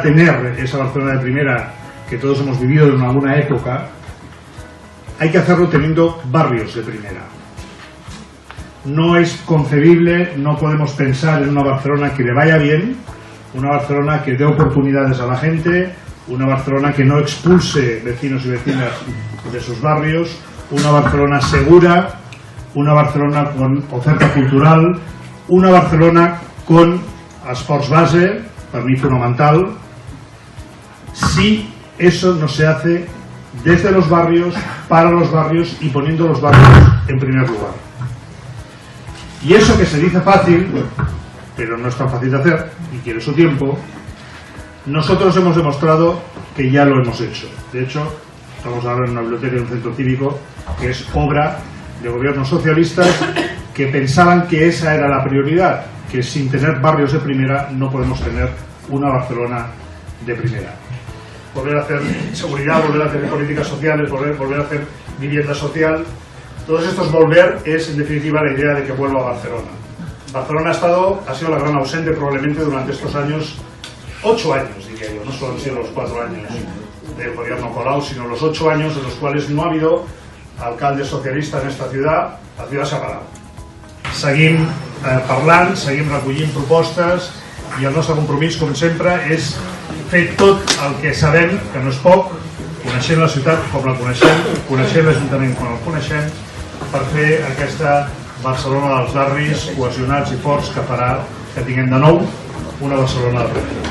tener esa Barcelona de primera que todos hemos vivido en alguna época, hay que hacerlo teniendo barrios de primera. No es concebible, no podemos pensar en una Barcelona que le vaya bien, una Barcelona que dé oportunidades a la gente, una Barcelona que no expulse vecinos y vecinas de sus barrios, una Barcelona segura, una Barcelona con oferta cultural, una Barcelona con esports base, para mí fundamental, si eso no se hace desde los barrios, para los barrios y poniendo los barrios en primer lugar. Y eso que se dice fácil, pero no es tan fácil de hacer y quiere su tiempo, nosotros hemos demostrado que ya lo hemos hecho. De hecho, estamos ahora en una biblioteca de un centro cívico que es obra de gobiernos socialistas que pensaban que esa era la prioridad, que sin tener barrios de primera no podemos tener una Barcelona de primera. Volver a hacer seguridad, volver a hacer políticas sociales, volver a hacer vivienda social. Todos estos volver es en definitiva la idea de que vuelva a Barcelona. Barcelona ha sido la gran ausente probablemente durante estos años, 8 años diría yo, no solo han sido los 4 años del gobierno Colau, sino los 8 años en los cuales no ha habido alcalde socialista en esta ciudad. La ciudad s'ha parat. Seguim parlant, seguim recollint propostes i el nostre compromís, com sempre, és fer tot el que sabem, que no és poc, coneixent la ciutat com la coneixem, coneixent l'Ajuntament com el coneixem, per fer aquesta Barcelona dels barris cohesionats i forts que farà que tinguem de nou una Barcelona de primera.